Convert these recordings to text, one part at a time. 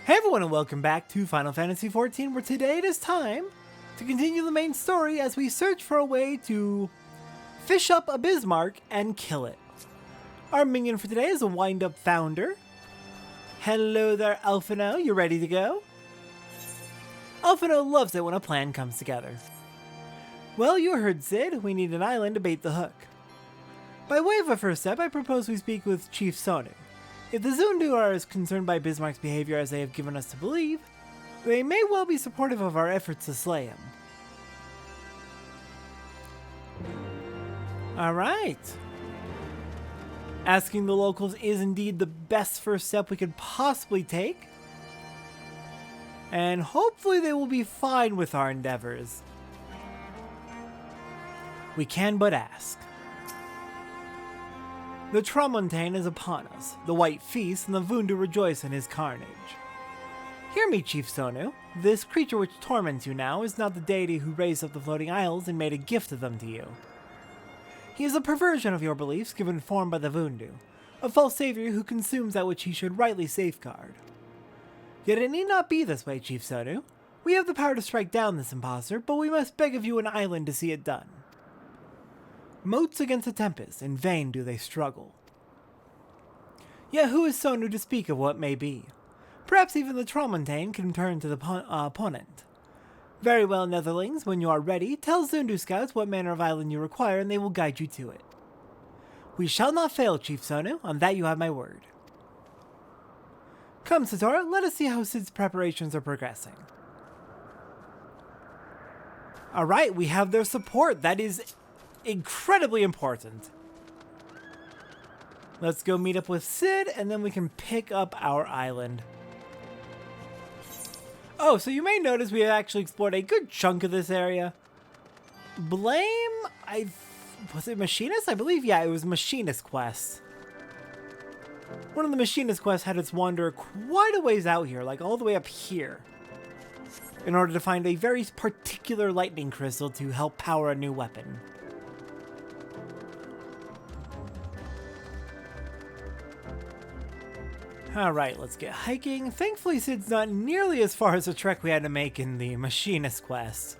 Hey everyone and welcome back to Final Fantasy XIV, where today it is time to continue the main story as we search for a way to fish up a Bismarck and kill it. Our minion for today is a wind-up founder. Hello there, Alphino, you ready to go? Alphino loves it when a plan comes together. Well, you heard Sid, we need an island to bait the hook. By way of a first step, I propose we speak with Chief Sonu. If the Zundu are as concerned by Bismarck's behavior as they have given us to believe, they may well be supportive of our efforts to slay him. Alright. Asking the locals is indeed the best first step we could possibly take. And hopefully they will be fine with our endeavors. We can but ask. The Tramontane is upon us, the White feast, and the Vundu rejoice in his carnage. Hear me, Chief Sonu. This creature which torments you now is not the deity who raised up the floating isles and made a gift of them to you. He is a perversion of your beliefs given form by the Vundu, a false savior who consumes that which he should rightly safeguard. Yet it need not be this way, Chief Sonu. We have the power to strike down this impostor, but we must beg of you an island to see it done. Moats against a tempest, in vain do they struggle. Yet who is Sonu to speak of what may be? Perhaps even the Tramontane can turn to the opponent. Very well, Netherlings, when you are ready, tell Zundu scouts what manner of island you require and they will guide you to it. We shall not fail, Chief Sonu, on that you have my word. Come, Satora, let us see how Sid's preparations are progressing. Alright, we have their support. That is incredibly important. Let's go meet up with Sid, and then we can pick up our island. Oh, so you may notice we have actually explored a good chunk of this area. Blame? Was it Machinist? I believe, yeah, it was Machinist Quest. One of the Machinist quests had its wander quite a ways out here, like all the way up here, in order to find a very particular lightning crystal to help power a new weapon. Alright, let's get hiking. Thankfully, Sid's not nearly as far as the trek we had to make in the Machinist quest.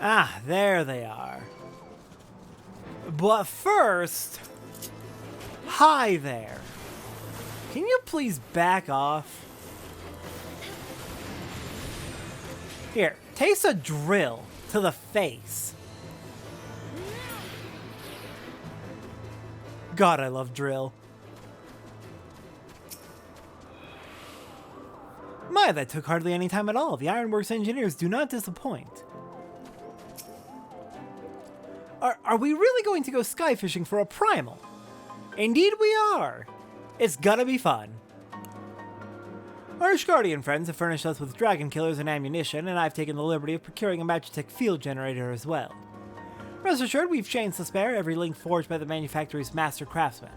Ah, there they are. But first, hi there. Can you please back off? Here, taste a drill to the face. God, I love drill. My, that took hardly any time at all. The Ironworks engineers do not disappoint. Are we really going to go sky fishing for a primal? Indeed we are! It's gonna be fun. Our Ishgardian friends have furnished us with dragon killers and ammunition, and I've taken the liberty of procuring a Magitech field generator as well. Rest assured, we've chains to spare, every link forged by the manufacturer's master craftsman.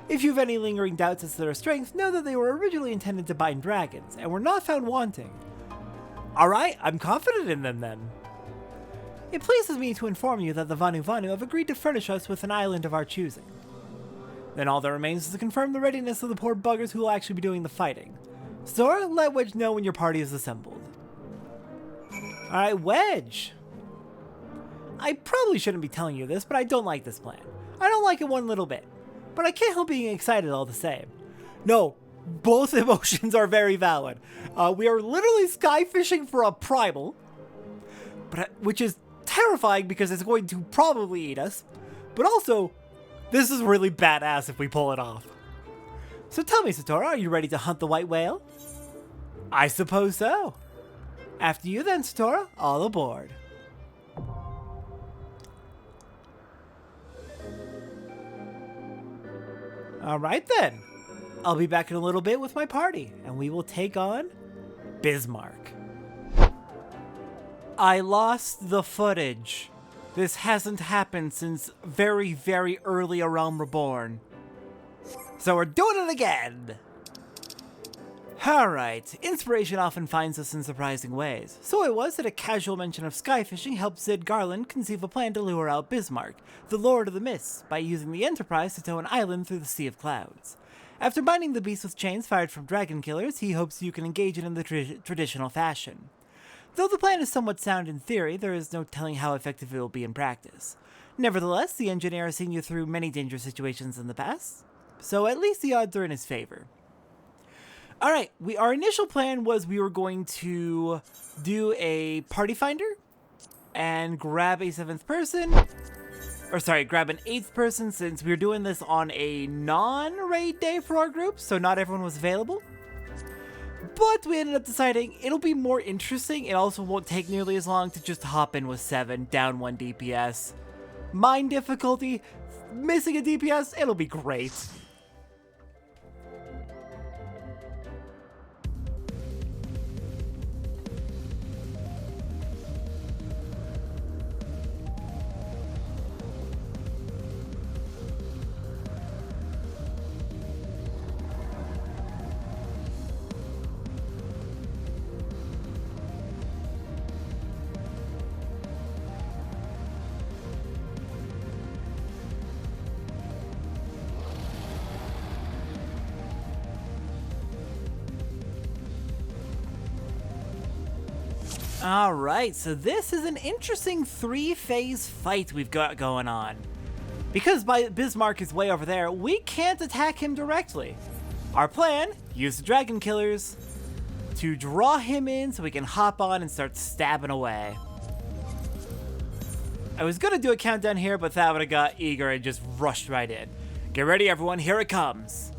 If you've any lingering doubts as to their strength, know that they were originally intended to bind dragons, and were not found wanting. Alright, I'm confident in them then. It pleases me to inform you that the Vanu Vanu have agreed to furnish us with an island of our choosing. Then all that remains is to confirm the readiness of the poor buggers who will actually be doing the fighting. Zora, let Wedge know when your party is assembled. Alright, Wedge! I probably shouldn't be telling you this, but I don't like this plan. I don't like it one little bit. But I can't help being excited all the same. No, both emotions are very valid. We are literally sky fishing for a primal, which is terrifying because it's going to probably eat us, but also, this is really badass if we pull it off. So tell me, Satora, are you ready to hunt the white whale? I suppose so. After you then, Satora, all aboard. Alright then, I'll be back in a little bit with my party, and we will take on Bismarck. I lost the footage. This hasn't happened since very, very early A Realm Reborn. So we're doing it again! Alright, inspiration often finds us in surprising ways. So it was that a casual mention of skyfishing helped Sid Garland conceive a plan to lure out Bismarck, the Lord of the Mists, by using the Enterprise to tow an island through the Sea of Clouds. After binding the beast with chains fired from dragon killers, he hopes you can engage it in the traditional fashion. Though the plan is somewhat sound in theory, there is no telling how effective it will be in practice. Nevertheless, the engineer has seen you through many dangerous situations in the past, so at least the odds are in his favor. Alright, our initial plan was we were going to do a party finder and grab a 7th person, grab an 8th person, since we were doing this on a non-raid day for our group, so not everyone was available. But we ended up deciding it'll be more interesting, it also won't take nearly as long to just hop in with 7, down 1 DPS. Mine difficulty, missing a DPS, it'll be great. Alright, so this is an interesting 3-phase fight we've got going on. Because Bismarck is way over there, we can't attack him directly. Our plan, use the dragon killers to draw him in so we can hop on and start stabbing away. I was gonna do a countdown here, but that would've got eager and just rushed right in. Get ready everyone, here it comes.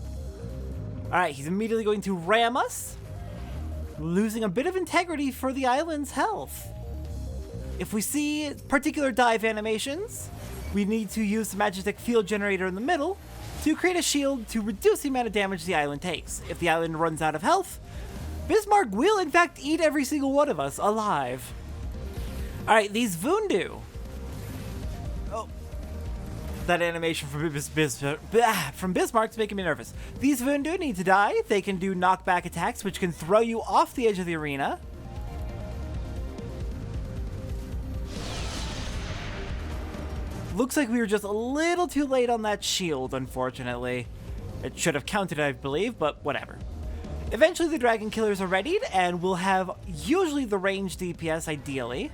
Alright, he's immediately going to ram us, losing a bit of integrity for the island's health. If we see particular dive animations, we need to use the Magitek field generator in the middle to create a shield to reduce the amount of damage the island takes. If the island runs out of health, Bismarck will in fact eat every single one of us alive. Alright, these Vundu. Oh, that animation from Bismarck's making me nervous. These Vundu need to die. They can do knockback attacks, which can throw you off the edge of the arena. Looks like we were just a little too late on that shield, unfortunately. It should have counted, I believe, but whatever. Eventually the dragon killers are readied, and we'll have usually the ranged DPS ideally.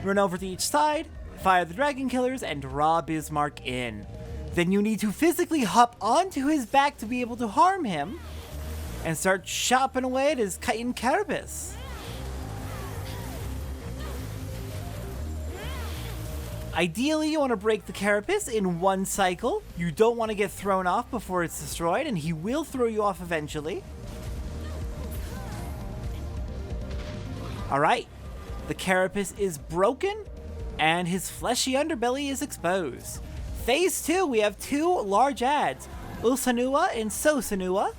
Run over to each side, fire the dragon killers, and draw Bismarck in. Then you need to physically hop onto his back to be able to harm him, and start chopping away at his chitin carapace. Ideally, you want to break the carapace in one cycle. You don't want to get thrown off before it's destroyed, and he will throw you off eventually. Alright, the carapace is broken, and his fleshy underbelly is exposed. Phase 2, we have 2 large adds, Ulsanua and Sosanua.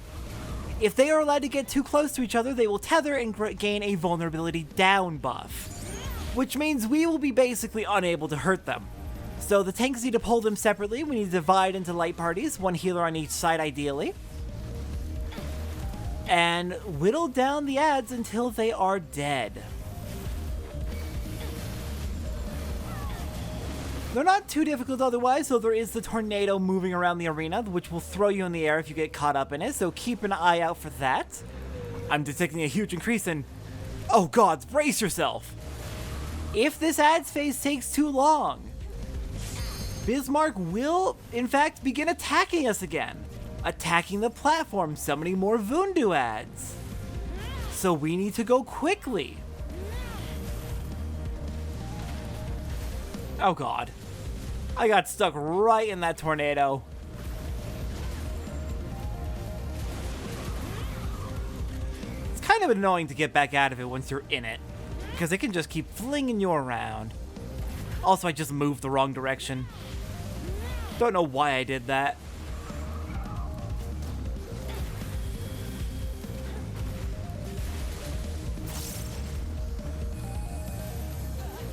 If they are allowed to get too close to each other, they will tether and gain a vulnerability down buff, which means we will be basically unable to hurt them. So the tanks need to pull them separately. We need to divide into light parties, 1 healer on each side ideally, and whittle down the adds until they are dead. They're not too difficult otherwise, so there is the tornado moving around the arena, which will throw you in the air if you get caught up in it, so keep an eye out for that. I'm detecting a huge increase in... Oh gods, brace yourself! If this ads phase takes too long, Bismarck will, in fact, begin attacking us again. Attacking the platform, summoning more Vundu ads. So we need to go quickly. Oh god. I got stuck right in that tornado. It's kind of annoying to get back out of it once you're in it, because it can just keep flinging you around. Also, I just moved the wrong direction. Don't know why I did that.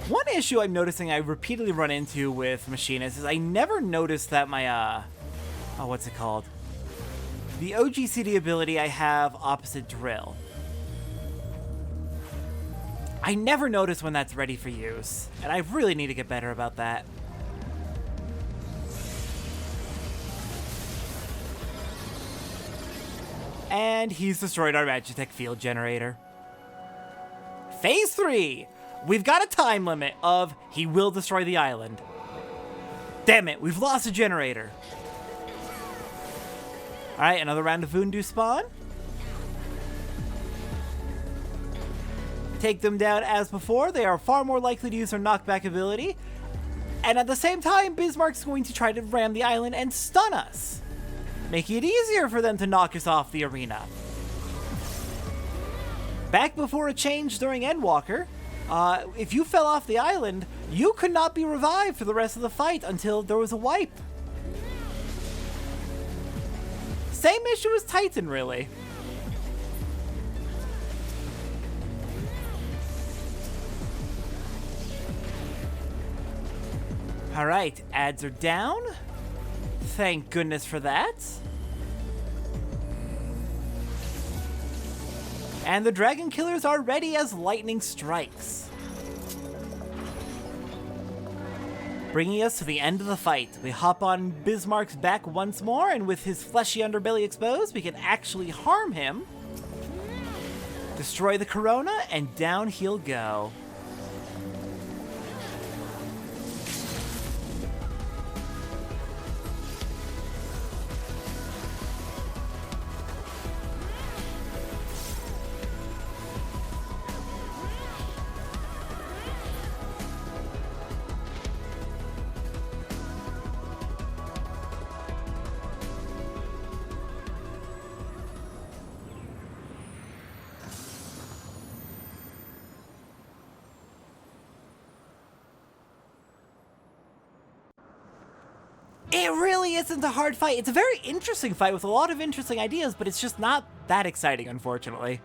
One issue I'm noticing I repeatedly run into with machinists is I never noticed that my, oh, what's it called? the OGCD ability I have opposite Drill. I never notice when that's ready for use, and I really need to get better about that. And he's destroyed our Magitech field generator. Phase 3! We've got a time limit of he will destroy the island. Damn it, we've lost a generator. Alright, another round of Vundu spawn. Take them down as before. They are far more likely to use their knockback ability. And at the same time, Bismarck's going to try to ram the island and stun us, making it easier for them to knock us off the arena. Back before a change during Endwalker, if you fell off the island, you could not be revived for the rest of the fight until there was a wipe. Same issue as Titan, really. Alright, ads are down. Thank goodness for that. And the Dragon Killers are ready as lightning strikes. Bringing us to the end of the fight. We hop on Bismarck's back once more, and with his fleshy underbelly exposed, we can actually harm him. Destroy the Corona, and down he'll go. It really isn't a hard fight. It's a very interesting fight with a lot of interesting ideas, but it's just not that exciting, unfortunately.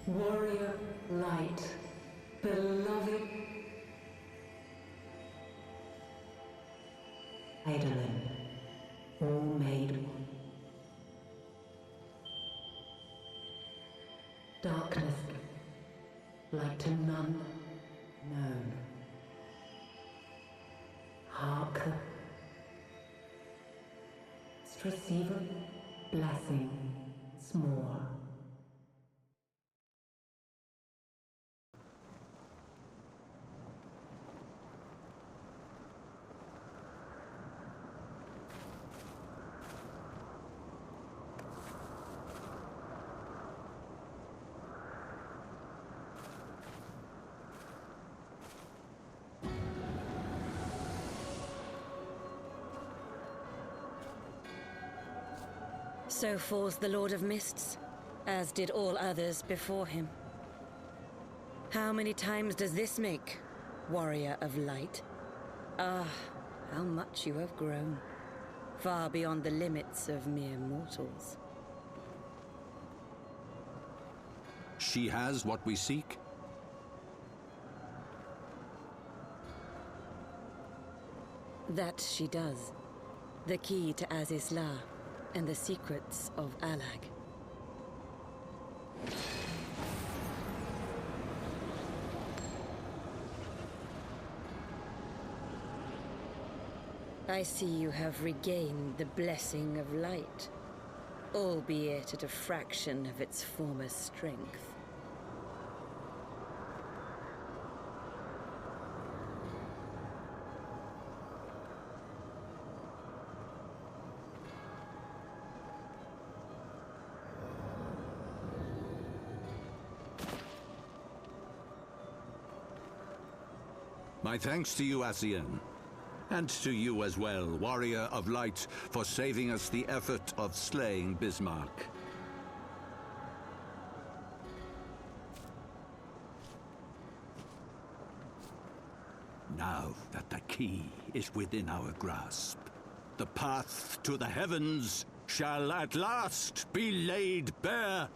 Warrior light, beloved Eidolon, all made one. Darkness, light to none known. Hark the receiver blessing small. So falls the Lord of Mists, as did all others before him. How many times does this make, Warrior of Light? Ah, how much you have grown, far beyond the limits of mere mortals. She has what we seek? That she does. The key to Azizla and the secrets of Alag. I see you have regained the blessing of light, albeit at a fraction of its former strength. My thanks to you, Asian. And to you as well, Warrior of Light, for saving us the effort of slaying Bismarck. Now that the key is within our grasp, the path to the heavens shall at last be laid bare.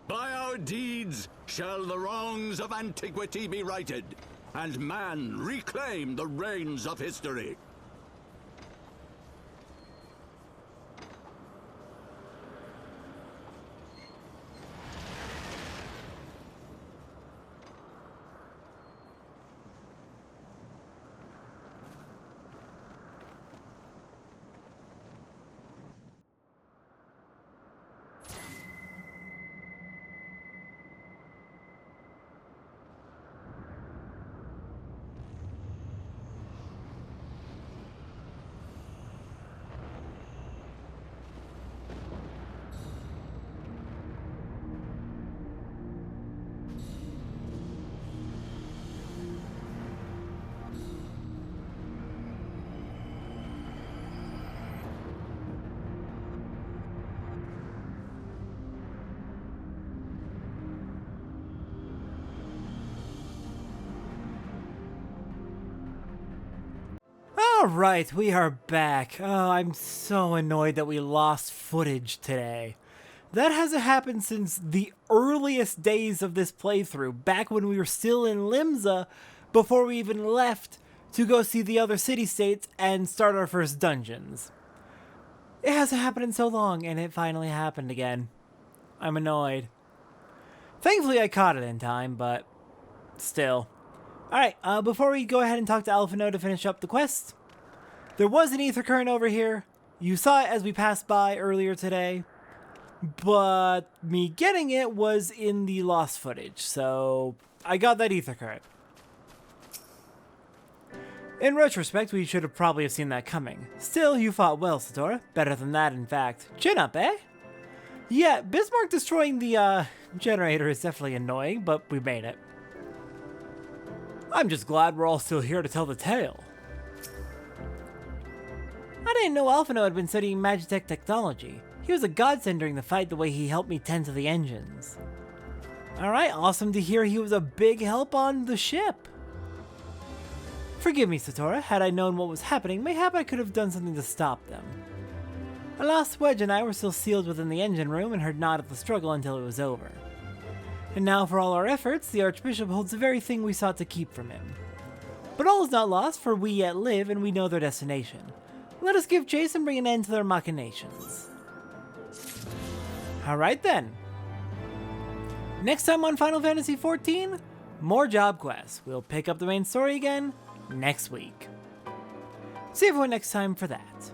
By our deeds shall the wrongs of antiquity be righted, and man reclaim the reins of history. Alright, we are back. Oh, I'm so annoyed that we lost footage today. That hasn't happened since the earliest days of this playthrough, back when we were still in Limsa, before we even left to go see the other city-states and start our first dungeons. It hasn't happened in so long, and it finally happened again. I'm annoyed. Thankfully I caught it in time, but still. Alright, before we go ahead and talk to Alphino to finish up the quest, there was an ether current over here. You saw it as we passed by earlier today, but me getting it was in the lost footage, so I got that ether current. In retrospect, we should have probably seen that coming. Still, you fought well, Satora. Better than that, in fact. Chin up, eh? Yeah, Bismarck destroying the, generator is definitely annoying, but we made it. I'm just glad we're all still here to tell the tale. I didn't know Alphino had been studying Magitech technology. He was a godsend during the fight the way he helped me tend to the engines. Alright, awesome to hear he was a big help on the ship. Forgive me, Satora. Had I known what was happening, mayhap I could have done something to stop them. Alas, Wedge and I were still sealed within the engine room and heard naught of the struggle until it was over. And now for all our efforts, the Archbishop holds the very thing we sought to keep from him. But all is not lost, for we yet live and we know their destination. Let us give chase and bring an end to their machinations. Alright then. Next time on Final Fantasy XIV, more job quests. We'll pick up the main story again next week. See everyone next time for that.